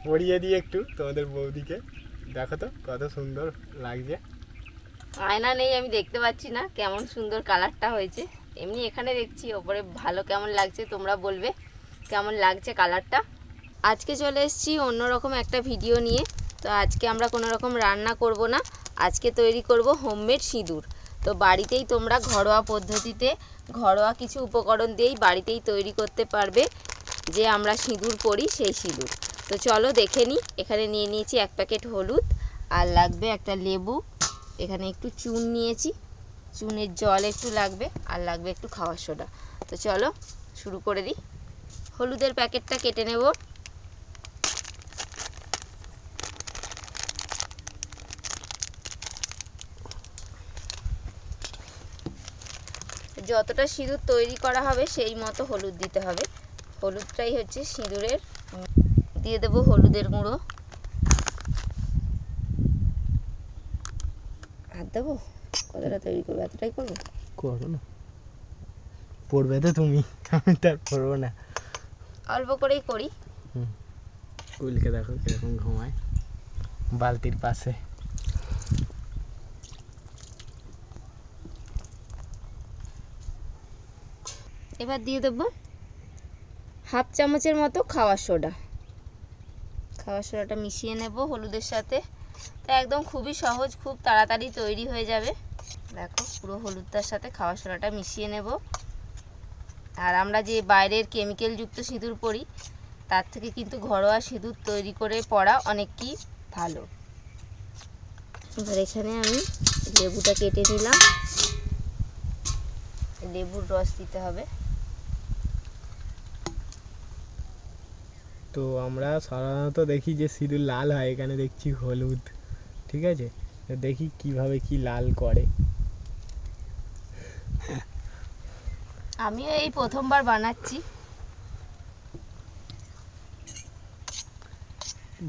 পরিয়ে দিই একটু তোমাদের বৌদিকে, দেখো তো কত সুন্দর লাগছে। আয়না নেই, আমি দেখতে পাচ্ছি না কেমন সুন্দর কালারটা হয়েছে। এমনি এখানে দেখছি, ওপরে ভালো কেমন লাগছে তোমরা বলবে কেমন লাগছে কালারটা। আজকে চলে এসেছি অন্যরকম একটা ভিডিও নিয়ে। তো আজকে আমরা কোনো রকম রান্না করব না, আজকে তৈরি করব হোমমেড সিঁদুর। তো বাড়িতেই তোমরা ঘরোয়া পদ্ধতিতে ঘরোয়া কিছু উপকরণ দিয়েই বাড়িতেই তৈরি করতে পারবে যে আমরা সিঁদুর পরি সেই সিঁদুর। তো চলো দেখে নিই। এখানে নিয়ে নিয়েছি 1 প্যাকেট হলুদ, আর লাগবে একটা লেবু, এখানে একটু চুন নিয়েছি, চুনের জল একটু লাগবে, আর লাগবে একটু খাওয়ার সোডা। তো চলো শুরু করে দিই। হলুদের প্যাকেটটা কেটে নেব। যতটা সিঁদুর তৈরি করা হবে সেই মতো হলুদ দিতে হবে। হলুদটাই হচ্ছে সিঁদুরের। দিয়ে দেব হলুদের গুঁড়ো। হাত দেবো, কতটা তৈরি করবো? এতটাই করবো? করো না, পড়বে তো তুমি, আমি তার পড়বো না। অল্প করেই করি। কুলকে দেখো কিরকম ঘুমায় বালতির পাশে। এবার দিয়ে দেবো 1/2 চামচের মতো খাওয়ার সোডা। খাওয়ার সোডাটা মিশিয়ে নেব হলুদের সাথে। তো একদম খুবই সহজ, খুব তাড়াতাড়ি তৈরি হয়ে যাবে। দেখো পুরো হলুদটার সাথে খাওয়ার সোডাটা মিশিয়ে নেব। আর আমরা যে বাইরের কেমিক্যালযুক্ত সিঁদুর পরি তার থেকে কিন্তু ঘরোয়া সিঁদুর তৈরি করে পরা অনেকই ভালো। এবার এখানে আমি লেবুটা কেটে নিলাম, লেবুর রস দিতে হবে। তো আমরা সাধারণত দেখি যে সিঁদুর লাল হয়, এখানে দেখছি হলুদ। ঠিক আছে, তো দেখি কিভাবে কি লাল করে। আমিও এই প্রথমবার বানাচ্ছি।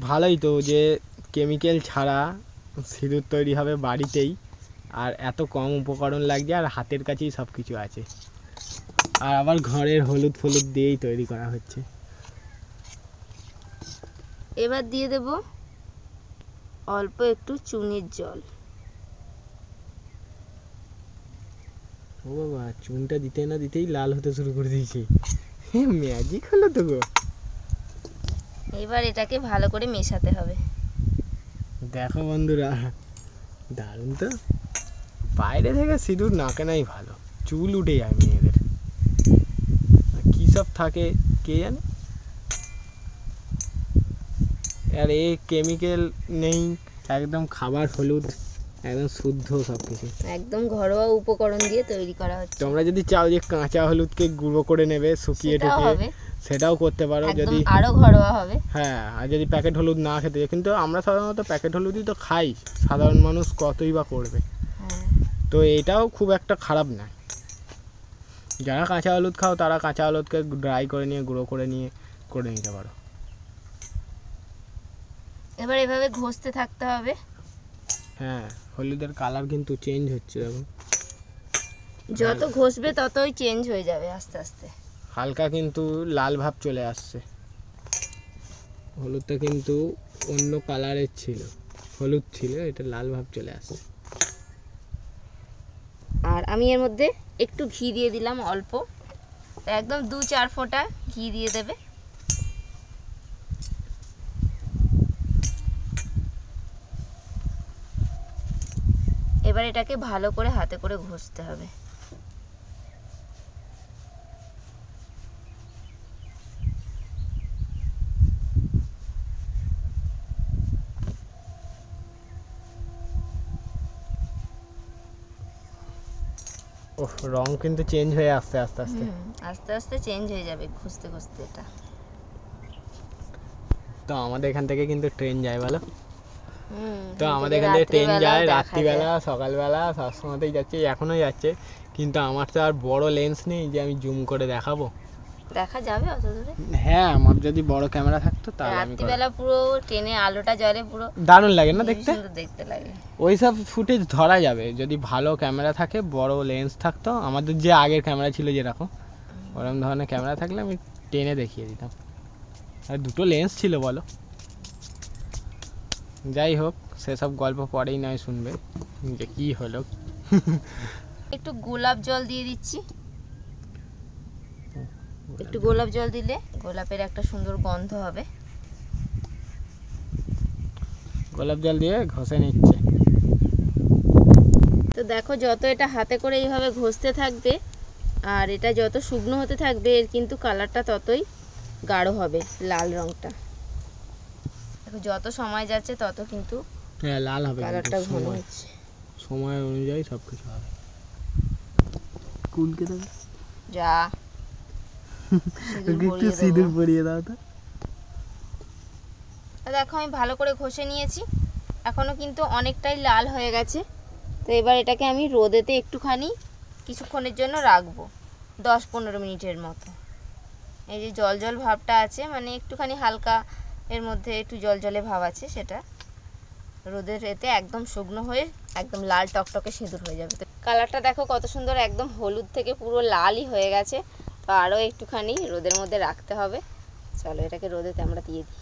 ভালোই তো যে কেমিক্যাল ছাড়া সিঁদুর তৈরি হবে বাড়িতেই, আর এত কম উপকরণ লাগছে, আর হাতের কাছেই সব কিছু আছে, আর আবার ঘরের হলুদ ফলুদ দিয়েই তৈরি করা হচ্ছে। এবার দিয়ে দেব অল্প একটু চুনের জল। ও বাবা, চুনটা দিতে না দিতেই লাল হতে শুরু করে দিয়েছে, ম্যাজিক হলো তো গো। এবার এটাকে ভালো করে মেশাতে হবে। দেখো বন্ধুরা, দারুণ তো। বাইরে থেকে সিঁদুর না কেনাই ভালো, চুল উঠে যায় মেয়েদের, কী সব থাকে কে জানে। আর এ কেমিক্যাল নেই, একদম খাবার হলুদ, একদম শুদ্ধ সব কিছু, একদম ঘরোয়া উপকরণ দিয়ে তৈরি করা হচ্ছে। তোমরা যদি চাও যে কাঁচা হলুদকে গুঁড়ো করে নেবে শুকিয়ে টুকিয়ে, সেটাও করতে পারো, যদি আরো ঘরোয়া হবে। হ্যাঁ, আর যদি প্যাকেট হলুদ না খেতে, কিন্তু আমরা সাধারণত প্যাকেট হলুদই তো খাই, সাধারণ মানুষ কতই বা করবে। তো এটাও খুব একটা খারাপ না। যারা কাঁচা হলুদ খাও তারা কাঁচা হলুদকে ড্রাই করে নিয়ে গুঁড়ো করে নিয়ে করে নিতে পারো। এবার এভাবে ঘষতে থাকতে হবে। হ্যাঁ, হলুদের কালার কিন্তু চেঞ্জ হচ্ছে, দেখো যত ঘষবে ততই চেঞ্জ হয়ে যাবে আস্তে আস্তে। হালকা কিন্তু লাল ভাব চলে আসছে। হলুদটা কিন্তু অন্য কালারের ছিল, হলুদ ছিল, এটা লাল ভাব চলে আসছে। আর আমি এর মধ্যে একটু ঘি দিয়ে দিলাম, অল্প, একদম 2-4 ফোঁটা ঘি দিয়ে দেবে। এবার এটাকে ভালো করে হাতে করে ঘষতে হবে। ওহ, রং কিন্তু চেঞ্জ হয়ে আসছে আস্তে আস্তে। আস্তে আস্তে চেঞ্জ হয়ে যাবে ঘষতে ঘষতে এটা। তো আমাদের এখান থেকে কিন্তু ট্রেন যায় বলো। তো আমাদের এখান থেকে ট্রেন যায় রাত্রিবেলা, সকালবেলা, সবসময়তেই যাচ্ছে, এখনও যাচ্ছে। কিন্তু আমার তো আর বড় লেন্স নেই যে আমি জুম করে দেখাবো। দেখা যাবে অত দূরে? হ্যাঁ, আমার যদি বড় ক্যামেরা থাকতো তাহলে আমি রাত্রিবেলা পুরো ট্রেনে আলোটা জ্বলে, পুরো দারুণ লাগে না দেখতে? সুন্দর দেখতে লাগে। ওই সব ফুটেজ ধরা যাবে যদি ভালো ক্যামেরা থাকে, বড় লেন্স থাকতো। আমাদের যে আগের ক্যামেরা ছিল যেরকম, ওরকম ধরনের ক্যামেরা থাকলে আমি টেনে দেখিয়ে দিতাম। আর দুটো লেন্স ছিল বলো, যাই হোক, সেসব গল্প পরেই নয় শুনবে যে কি হলো। একটু গোলাপ জল দিয়ে দিচ্ছি। একটু গোলাপ জল দিলে গোলাপের একটা সুন্দর গন্ধ হবে। গোলাপ জল দিয়ে ঘষে নিচ্ছে। তো দেখো, যত এটা হাতে করে এইভাবে ঘষতে থাকবে আর এটা যত শুকনো হতে থাকবে, এর কিন্তু কালারটা ততই গাঢ় হবে, লাল রঙটা। দেখো, যত সময় যাচ্ছে তত কিন্তু হ্যাঁ, লাল হবে, কালারটা ঘন হচ্ছে। সময় অনুযায়ী সব কিছু হবে। কুলকে দেবে যা একটু সিঁদুর পরিয়ে দাও তো। দেখো, আমি ভালো করে ঘষে নিয়েছি, এখনো কিন্তু অনেকটাই লাল হয়ে গেছে। তো এবার এটাকে আমি রোদেতে একটুখানি কিছুক্ষণের জন্য রাখবো, 10-15 মিনিটের মতো। এই যে জল জল ভাবটা আছে, মানে একটুখানি হালকা এর মধ্যে একটু জল জলে ভাব আছে, সেটা রোদের এতে একদম শুকনো হয়ে একদম লাল টকটকে সিঁদুর হয়ে যাবে। তো কালারটা দেখো কত সুন্দর, একদম হলুদ থেকে পুরো লালই হয়ে গেছে। তো আরও একটুখানি রোদের মধ্যে রাখতে হবে। চলো এটাকে রোদেতে আমরা দিয়ে দিই।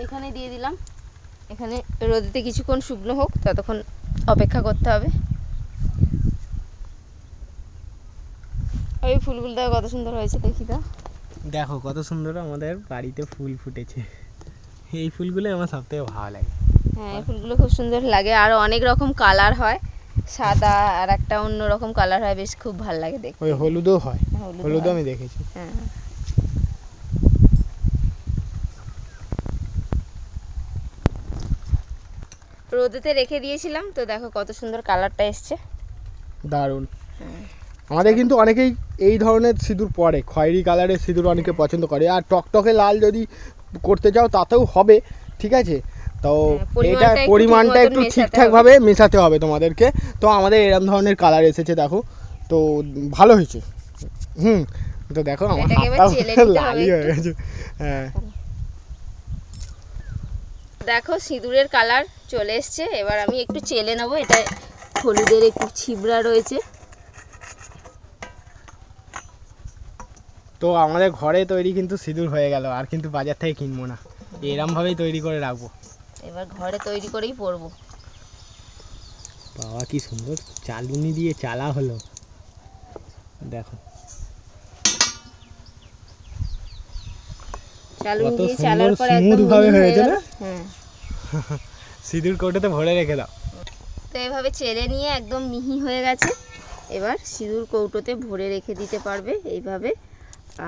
এখানে দিয়ে দিলাম, এখানে রোদেতে কিছুক্ষণ শুকনো হোক, ততক্ষণ অপেক্ষা করতে হবে। ওই ফুলগুলো দেখো কত সুন্দর হয়েছে, দেখি তো। দেখো কত সুন্দর আমাদের বাড়িতে ফুল ফুটেছে। এই ফুলগুলো আমার সবথেকে ভালো লাগে। হ্যাঁ, এই ফুলগুলো খুব সুন্দর লাগে। আর অনেক রকম কালার হয়, সাদা আর একটা অন্য রকম কালার হয়, বেশ খুব ভালো লাগে দেখতে। ওই হলুদও হয়, হলুদও আমি দেখেছি। হ্যাঁ, রোদেতে রেখে দিয়েছিলাম, তো দেখো কত সুন্দর কালারটা এসছে, দারুণ। আমাদের কিন্তু অনেকেই এই ধরনের সিঁদুর পরে, খয়েরি কালারের সিঁদুর অনেকে পছন্দ করে। আর টকটকে লাল যদি করতে চাও তাতেও হবে, ঠিক আছে। তো এটা পরিমাণটা একটু ঠিকঠাকভাবে মেশাতে হবে তোমাদেরকে। তো আমাদের এরকম ধরনের কালার এসেছে, দেখো তো ভালো হয়েছে। তো দেখো আমার হাতটা লালই হয়ে গেছে। হ্যাঁ, দেখো সিঁদুরের কালার চলে এসছে। এবার আমি একটু চেলে নেবো, এটা হলুদের একটু ছিবড়া রয়েছে। তো আমাদের ঘরে তৈরি কিন্তু সিঁদুর হয়ে গেল, আর কিন্তু বাজার থেকে কিনবো না, এরমভাবেই তৈরি করে রাখবো। এবার ঘরে তৈরি করেই পরবো। বাবা কি সুন্দর চালুনি দিয়ে চালা হলো, দেখো চালুনি দিয়ে চালার পর স্মুথ ভাবে হয়েছে না। হ্যাঁ, সিঁদুর কৌটোতে ভরে রেখে দাও। তো এভাবে চেলে নিয়ে একদম মিহি হয়ে গেছে। এবার সিঁদুর কৌটোতে ভরে রেখে দিতে পারবে এইভাবে।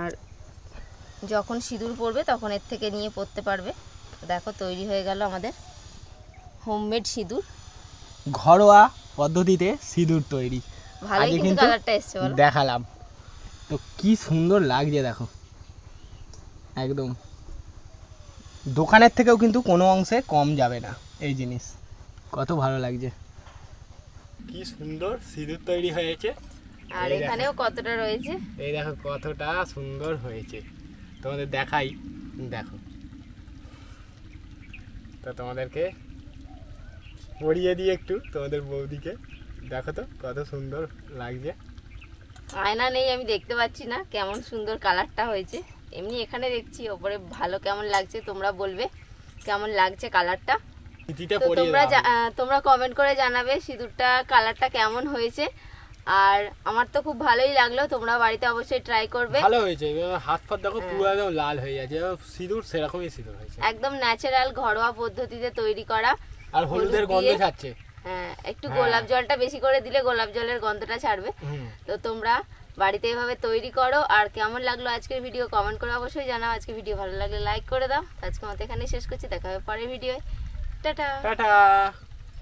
আর যখন সিঁদুর পড়বে তখন এর থেকে নিয়ে পড়তে পারবে। দেখো তৈরি হয়ে গেল আমাদের হোমমেড সিঁদুর, ঘরোয়া পদ্ধতিতে সিঁদুর তৈরি। ভালোই কিন্তু কালারটা এসছে, বলো। দেখালাম তো কি সুন্দর লাগছে, দেখো একদম দোকানের থেকেও কিন্তু কোনো অংশে কম যাবে না এই জিনিস। কত ভালো লাগছে, কি সুন্দর সিঁদুর তৈরি হয়েছে। আর এখানেও কতটা রয়েছে, এই দেখো কতটা সুন্দর হয়েছে, তোমাদের দেখাই। দেখো তো তোমাদেরকে পরিয়ে দিই একটু তোমাদের বৌদিকে, দেখো তো কত সুন্দর লাগছে। আয়না নেই, আমি দেখতে পাচ্ছি না কেমন সুন্দর কালারটা হয়েছে। এমনি এখানে দেখছি, ওপরে ভালো কেমন লাগছে তোমরা বলবে কেমন লাগছে কালারটা। তো তোমরা কমেন্ট করে জানাবে সিঁদুরটা কালারটা কেমন হয়েছে। আর আমার তো খুব ভালোই লাগলো, তোমরা বাড়িতে অবশ্যই ট্রাই করবে। ভালো হয়েছে, হাত ফাত দেখো পুরো একদম লাল হয়ে যাচ্ছে, সিঁদুর সেরকমই সিঁদুর হয়েছে, একদম ন্যাচারাল ঘরোয়া পদ্ধতিতে তৈরি করা। আর হলুদের গন্ধ ছাড়ছে। হ্যাঁ, একটু গোলাপ জলটা বেশি করে দিলে গোলাপ জলের গন্ধটা ছাড়বে। তো তোমরা বাড়িতে এভাবে তৈরি করো। আর কেমন লাগলো আজকের ভিডিও কমেন্ট করে অবশ্যই জানাও। আজকে ভিডিও ভালো লাগলে লাইক করে দাও। আজকে মতো এখানে শেষ করছি, দেখা হবে পরের ভিডিও। টাটা।